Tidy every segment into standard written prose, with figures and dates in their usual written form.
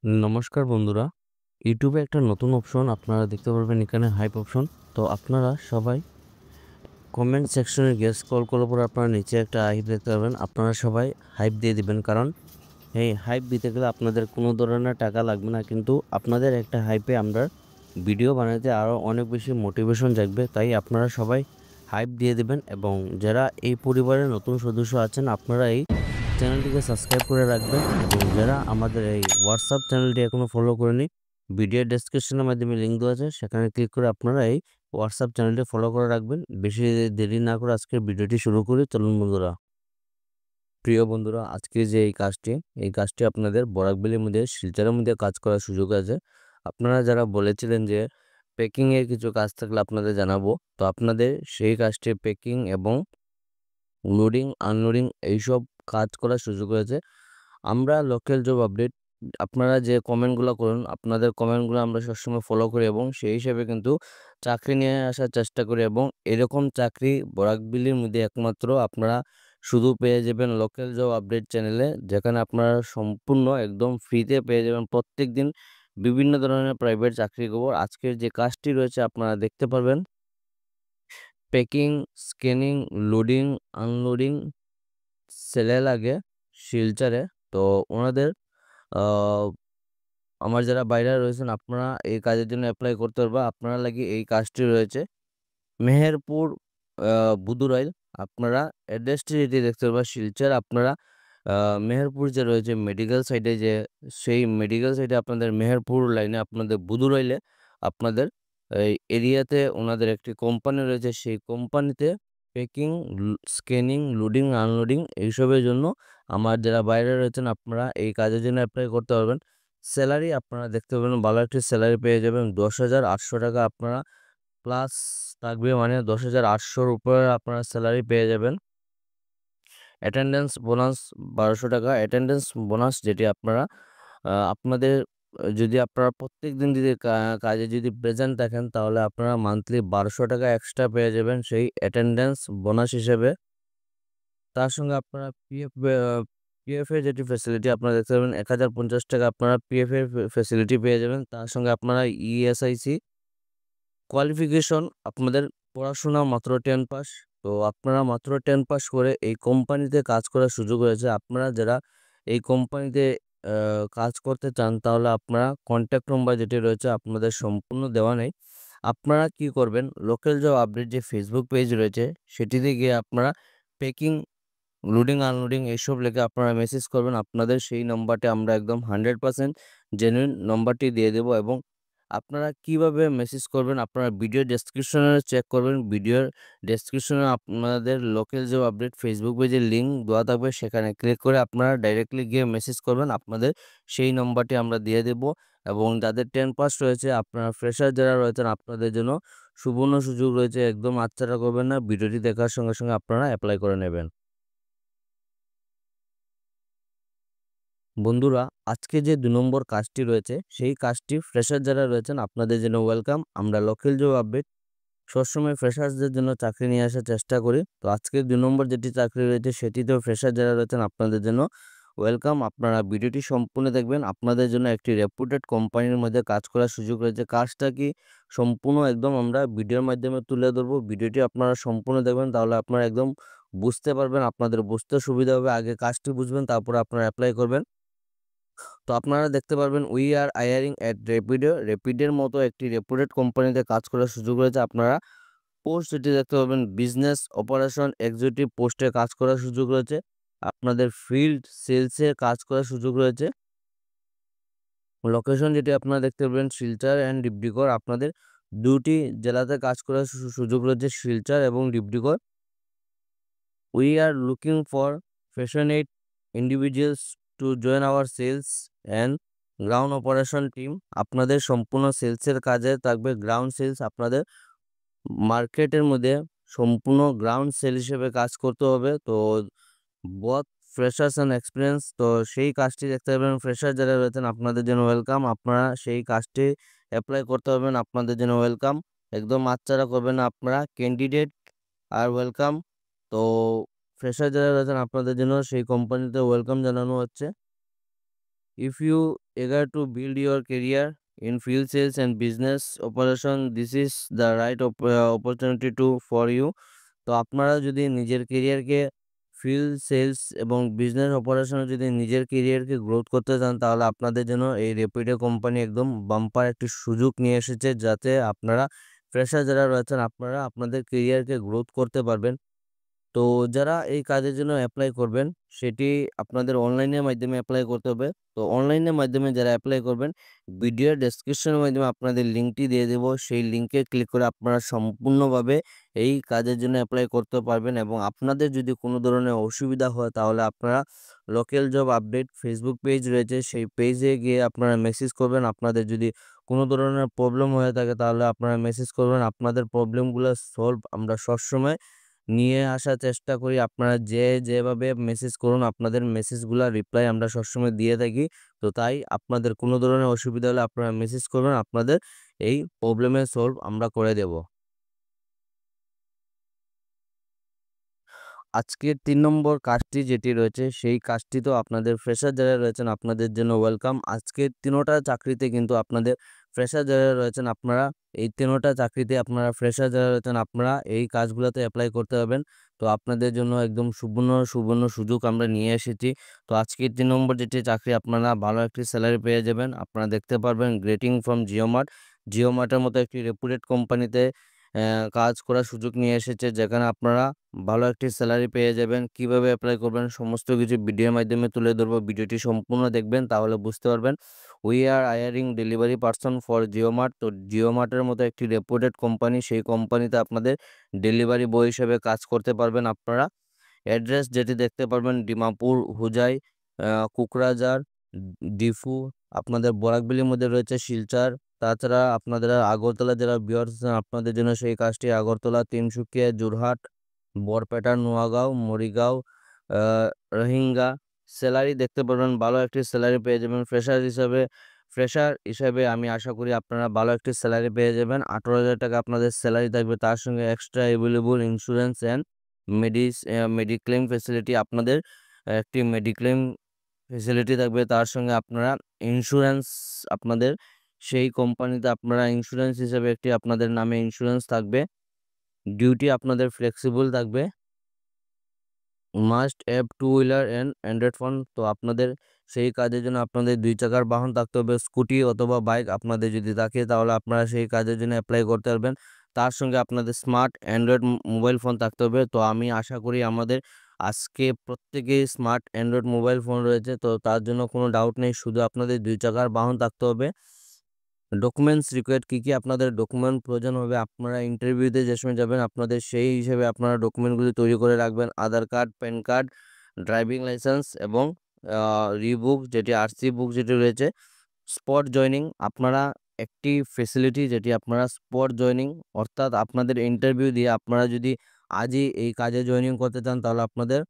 নমস্কার বন্ধুরা, ইউটিউবে একটা নতুন অপশন আপনারা দেখতে পারবেন, এখানে হাইপ অপশন। তো আপনারা সবাই কমেন্ট সেকশনে গিয়ে স্ক্রল করার পর আপনারা নিচে একটা হাইপ দেখতে পারবেন। আপনারা সবাই হাইপ দিয়ে দিবেন, কারণ এই হাইপ দিতে গেলে আপনাদের কোনো ধরনের টাকা লাগবে না, কিন্তু আপনাদের একটা হাইপে আমরা ভিডিও বানাতে আরও অনেক বেশি মোটিভেশন জাগবে। তাই আপনারা সবাই হাইপ দিয়ে দিবেন, এবং যারা এই পরিবারের নতুন সদস্য আছেন আপনারা এই চ্যানেলটিকে সাবস্ক্রাইব করে রাখবেন, এবং যারা আমাদের এই হোয়াটসঅ্যাপ চ্যানেলটি এখনো ফলো করেনি, ভিডিও ডেসক্রিপশনের মাধ্যমে লিঙ্ক দেওয়া আছে, সেখানে ক্লিক করে আপনারা এই হোয়াটসঅ্যাপ চ্যানেলটি ফলো করে রাখবেন। বেশি দেরি না করে আজকের ভিডিওটি শুরু করি, চলুন বন্ধুরা। প্রিয় বন্ধুরা, আজকে যে এই কাজটি আপনাদের বরাকভ্যালির মধ্যে শিলচরের মধ্যে কাজ করার সুযোগ আছে। আপনারা যারা বলেছিলেন যে প্যাকিং এর কিছু কাজ থাকলে আপনাদের জানাবো, তো আপনাদের সেই কাজটি প্যাকিং এবং লোডিং আনলোডিং এইসব কাজ করার সুযোগ হয়েছে। আমরা লোকাল জব আপডেট, আপনারা যে কমেন্টগুলো করুন, আপনাদের কমেন্টগুলো আমরা সবসময় ফলো করি এবং সেই হিসেবে কিন্তু চাকরি নিয়ে আসার চেষ্টা করি, এবং এরকম চাকরি বরাকভ্যালির মধ্যে একমাত্র আপনারা শুধু পেয়ে যাবেন লোকাল জব আপডেট চ্যানেলে, যেখানে আপনারা সম্পূর্ণ একদম ফ্রিতে পেয়ে যাবেন প্রত্যেক দিন বিভিন্ন ধরনের প্রাইভেট চাকরির খবর। আজকের যে কাজটি রয়েছে আপনারা দেখতে পারবেন, প্যাকিং, স্ক্যানিং, লোডিং, আনলোডিং সেলে লাগে শিলচরে। তো ওনাদের আমার যারা বাইরে রয়েছেন আপনারা এই কাজের জন্য অ্যাপ্লাই করতে পারবা। আপনারা লাগি এই কাজটি রয়েছে মেহেরপুর বুদুরাইল। আপনারা অ্যাড্রেসটি যেটি দেখতে পারবা শিলচর। আপনারা মেহেরপুর যে রয়েছে মেডিকেল সাইডে, যে সেই মেডিকেল সাইডে আপনাদের মেহেরপুর লাইনে আপনাদের বুদুরাইলে আপনাদের এই এরিয়াতে ওনাদের একটি কোম্পানি রয়েছে। সেই কোম্পানিতে প্যাকিং, স্ক্যানিং, লোডিং আনলোডিং এইসবের জন্য আমার যারা বাইরে রয়েছেন আপনারা এই কাজের জন্য অ্যাপ্লাই করতে পারবেন। স্যালারি আপনারা দেখতে পাবেন, ভালো একটি স্যালারি পেয়ে যাবেন 10,800 টাকা আপনারা প্লাস থাকবে, মানে 10,800-র উপরে আপনারা স্যালারি পেয়ে যাবেন। অ্যাটেন্ডেন্স বোনাস 1200 টাকা, অ্যাটেন্ডেন্স বোনাস যেটি আপনারা আপনাদের যদি আপনারা প্রত্যেক দিন যদি কাজে যদি প্রেজেন্ট থাকেন তাহলে আপনারা মান্থলি 1200 টাকা এক্সট্রা পেয়ে যাবেন সেই অ্যাটেন্ডেন্স বোনাস হিসেবে। তার সঙ্গে আপনারা পিএফ এর যেটি ফ্যাসিলিটি আপনারা দেখতে পাবেন, 1,050 টাকা আপনারা পিএফ এর ফ্যাসিলিটি পেয়ে যাবেন। তার সঙ্গে আপনারা ইএসআইসি কোয়ালিফিকেশন, আপনাদের পড়াশোনা মাত্র 10 পাস। তো আপনারা মাত্র 10 পাস করে এই কোম্পানিতে কাজ করার সুযোগ রয়েছে। আপনারা যারা এই কোম্পানিতে কাজ করতে চান তাহলে আপনারা কন্ট্যাক্ট নম্বর যেটি রয়েছে আপনাদের সম্পূর্ণ দেওয়া নেই। আপনারা কি করবেন, লোকাল জব আপডেট যে ফেসবুক পেজ রয়েছে সেটিতে গিয়ে আপনারা প্যাকিং, লোডিং আনলোডিং এইসব লেখে আপনারা মেসেজ করবেন। আপনাদের সেই নম্বরটি আমরা একদম 100% জেনুইন নম্বরটি দিয়ে দেবো। এবং আপনারা কিভাবে মেসেজ করবেন আপনারা ভিডিও ডেসক্রিপশনে চেক করবেন। ভিডিওর ডেসক্রিপশনে আপনাদের লোকাল জব আপডেট ফেসবুক পেজের লিঙ্ক দেওয়া থাকবে, সেখানে ক্লিক করে আপনারা ডাইরেক্টলি গিয়ে মেসেজ করবেন। আপনাদের সেই নম্বরটি আমরা দিয়ে দেব। এবং যাদের 10 পাস রয়েছে, আপনারা ফ্রেশার যারা রয়েছেন আপনাদের জন্য সুবর্ণ সুযোগ রয়েছে, একদম আচ্ছাটা করবেন না, ভিডিওটি দেখার সঙ্গে সঙ্গে আপনারা অ্যাপ্লাই করে নেবেন। বন্ধুরা, আজকে যে 2 নম্বর কাজটি রয়েছে সেই কাজটি ফ্রেশার যারা রয়েছেন আপনাদের জন্য ওয়েলকাম। আমরা লোকাল জব আপডেট সবসময় ফ্রেশার্সদের জন্য চাকরি নিয়ে আসার চেষ্টা করি। তো আজকে 2 নম্বর যেটি চাকরি রয়েছে সেটিতেও ফ্রেশার যারা রয়েছেন আপনাদের জন্য ওয়েলকাম। আপনারা ভিডিওটি সম্পূর্ণ দেখবেন। আপনাদের জন্য একটি রেপুটেড কোম্পানির মধ্যে কাজ করার সুযোগ রয়েছে। কাজটা কি সম্পূর্ণ একদম আমরা ভিডিওর মাধ্যমে তুলে ধরবো। ভিডিওটি আপনারা সম্পূর্ণ দেখবেন, তাহলে আপনারা একদম বুঝতে পারবেন, আপনাদের বুঝতে সুবিধা হবে। আগে কাজটি বুঝবেন, তারপরে আপনারা অ্যাপ্লাই করবেন। তো আপনারা দেখতে পারবেন উই আর হায়ারিং এট র্যাপিডের মতো একটি রেপুটেড কোম্পানিতে কাজ করার সুযোগ রয়েছে। আপনারা পোস্ট যেটি দেখতে পাবেন, বিজনেস অপারেশন এক্সিকিউটিভ পোস্টে কাজ করার সুযোগ রয়েছে। আপনাদের ফিল্ড সেলসে কাজ করার সুযোগ রয়েছে। লোকেশন যেটি আপনারা দেখতে পাবেন শিলচর অ্যান্ড ডিব্রুগড়। আপনাদের দুটি জেলাতে কাজ করার সুযোগ রয়েছে, শিলচর এবং Dibrugarh. We are looking for passionate individuals to join our sales and ground operation team. আপনাদের সম্পূর্ণ সেলসের কাজে থাকবে গ্রাউন্ড সেলস। আপনাদের মার্কেটের মধ্যে সম্পূর্ণ গ্রাউন্ড সেল হিসেবে কাজ করতে হবে। তো বোথ ফ্রেশার্স অ্যান্ড এক্সপিরিয়েন্স, তো সেই কাজটি দেখতে পাবেন। ফ্রেশার যারা রয়েছেন আপনাদের জন্য ওয়েলকাম। আপনারা সেই কাজটি অ্যাপ্লাই করতে পারবেন, আপনাদের জন্য ওয়েলকাম। একদম আচ্ছারা করবেন না, আপনারা ক্যান্ডিডেট আর ওয়েলকাম। তো ফ্রেশার যারা রয়েছেন আপনাদের জন্য সেই কোম্পানিতে ওয়েলকাম জানানো হচ্ছে। If you eager to build your career in field sales and business operation, this is the right opportunity to for you. তো আপনারা যদি নিজের কেরিয়ারকে ফিল্ড সেলস এবং বিজনেস অপারেশনে যদি নিজের কেরিয়ারকে গ্রোথ করতে চান, তাহলে আপনাদের জন্য এই রেপিডো কোম্পানি একদম বাম্পার একটি সুযোগ নিয়ে এসেছে, যাতে আপনারা ফ্রেশার যারা রয়েছেন আপনারা আপনাদের কেরিয়ারকে গ্রোথ করতে পারবেন। তো যারা এই কাজের জন্য অ্যাপ্লাই করবেন, সেটি আপনাদের অনলাইনের মাধ্যমে অ্যাপ্লাই করতে হবে। তো অনলাইনের মাধ্যমে যারা অ্যাপ্লাই করবেন, ভিডিওর ডেসক্রিপশনের মাধ্যমে আপনাদের লিঙ্কটি দিয়ে দেব। সেই লিঙ্কে ক্লিক করে আপনারা সম্পূর্ণভাবে এই কাজের জন্য অ্যাপ্লাই করতে পারবেন, এবং আপনাদের যদি কোনো ধরনের অসুবিধা হয়, তাহলে আপনারা local job update Facebook page রয়েছে, সেই পেজে গিয়ে আপনারা মেসেজ করবেন। আপনাদের যদি কোনো ধরনের প্রবলেম হয়ে থাকে, তাহলে আপনারা মেসেজ করবেন। আপনাদের প্রবলেমগুলো সলভ আমরা সবসময় নিয়ে আসার চেষ্টা করি। আপনারা যেভাবে মেসেজ করুন, আপনাদের মেসেজগুলা রিপ্লাই আমরা সবসময় দিয়ে থাকি। তো তাই আপনাদের কোনো ধরনের অসুবিধা হলে আপনারা মেসেজ করবেন, আপনাদের এই প্রবলেমের সলভ আমরা করে দেব। আজকের ৩ নম্বর কাজটি যেটি রয়েছে, সেই কাজটি তো আপনাদের ফ্রেশার যারা রয়েছেন আপনাদের জন্য ওয়েলকাম। আজকের ৩টা চাকরিতে কিন্তু আপনাদের ফ্রেশার যারা রয়েছেন আপনারা এই ৩টা চাকরিতে আপনারা ফ্রেশার যারা রয়েছেন আপনারা এই কাজগুলোতে এপ্লাই করতে পারবেন। তো আপনাদের জন্য একদম সুবর্ণ সুযোগ আমরা নিয়ে এসেছি। তো আজকের ৩ নম্বর যেটি চাকরি, আপনারা ভালো একটি স্যালারি পেয়ে যাবেন। আপনারা দেখতে পারবেন গ্রেটিং ফ্রম জিওমার্ট। জিওমার্টের মতো একটি রেপুটেড কোম্পানিতে কাজ করার সুযোগ নিয়ে এসেছে, যেখানে আপনারা ভালো একটি স্যালারি পেয়ে যাবেন। কিভাবে অ্যাপ্লাই করবেন সমস্ত কিছু ভিডিওর মাধ্যমে তুলে ধরবো। ভিডিওটি সম্পূর্ণ দেখবেন, তাহলে বুঝতে পারবেন। We are hiring delivery person for JioMart. তো জিওমার্টের মতো একটি রেপুটেড কোম্পানি, সেই কোম্পানিতে আপনাদের ডেলিভারি বয় হিসেবে কাজ করতে পারবেন আপনারা। অ্যাড্রেস যেটি দেখতে পারবেন ডিমাপুর, হুজাই, কোকরাঝার, ডিফু, আপনাদের বরাকভ্যালির মধ্যে রয়েছে শিলচর। তাছাড়া আপনাদের আগরতলা জেলার ভিউয়ার্স আছেন, আপনাদের জন্য সেই কাজটি আগরতলা, তিনসুকিয়া, যোরহাট, বরপেটা, নোয়াগাঁও, মরিগাঁও, রোহিঙ্গা। স্যালারি দেখতে পারবেন, ভালো একটি স্যালারি পেয়ে যাবেন ফ্রেশার হিসাবে আমি আশা করি আপনারা ভালো একটি স্যালারি পেয়ে যাবেন। 18,000 টাকা আপনাদের স্যালারি থাকবে, তার সঙ্গে extra available insurance and mediclaim facility. আপনাদের একটি মেডিক্লেম ফেসিলিটি থাকবে, তার সঙ্গে আপনারা ইন্স্যুরেন্স আপনাদের সেই কোম্পানিতে আপনারা ইন্স্যুরেন্স হিসেবে একটি আপনাদের নামে ইন্স্যুরেন্স থাকবে। ডিউটি আপনাদের ফ্লেক্সিবল থাকবে। Must have to wheeler and Android phone. তো আপনাদের সেই কাজের জন্য আপনাদের 2 চাকার বাহন থাকতে হবে, স্কুটি অথবা বাইক আপনাদের যদি থাকে, তাহলে আপনারা সেই কাজের জন্য অ্যাপ্লাই করতে পারবেন। তার সঙ্গে আপনাদের স্মার্ট অ্যান্ড্রয়েড মোবাইল ফোন থাকতে হবে। তো আমি আশা করি আমাদের আজকে প্রত্যেকেই স্মার্ট অ্যান্ড্রয়েড মোবাইল ফোন রয়েছে, তো তার জন্য কোনো ডাউট নেই। শুধু আপনাদের 2 চাকার বাহন থাকতে হবে। ডকুমেন্টস রিকোয়ার্ড কী আপনাদের ডকুমেন্ট প্রয়োজন হবে, আপনারা ইন্টারভিউতে যে সময় যাবেন আপনাদের সেই হিসেবে আপনারা ডকুমেন্টগুলি তৈরি করে রাখবেন। Aadhaar card, PAN card, driving licence এবং রিবুক যেটি আরসি বুক যেটি রয়েছে। স্পট জয়নিং আপনারা একটি ফেসিলিটি, যেটি আপনারা স্পট জয়নিং, অর্থাৎ আপনাদের ইন্টারভিউ দিয়ে আপনারা যদি আজই এই কাজে জয়নিং করতে চান, তাহলে আপনাদের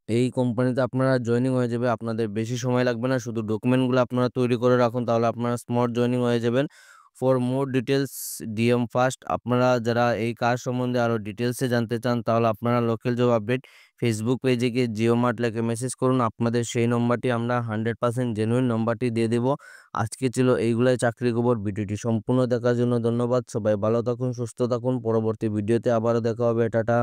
এই কোম্পানিতে আপনারা জয়েনিং হয়ে যাবে। আপনাদের বেশি সময় লাগবে না, শুধু ডকুমেন্টগুলো আপনারা তৈরি করে রাখুন, তাহলে আপনারা স্মার্ট জয়েনিং হয়ে যাবেন। For more details DM first. আপনারা যারা এই কাজ সম্বন্ধে আরও ডিটেলসে জানতে চান, তাহলে আপনারা লোকাল জব আপডেট ফেসবুক পেজে গিয়ে জিওমার্ট লেখে মেসেজ করুন। আপনাদের সেই নম্বরটি আমরা 100% জেনুইন নম্বরটি দিয়ে দেবো। আজকে ছিল এইগুলাই চাকরি খবর। ভিডিওটি সম্পূর্ণ দেখার জন্য ধন্যবাদ। সবাই ভালো থাকুন, সুস্থ থাকুন। পরবর্তী ভিডিওতে আবারও দেখা হবে। টাটা।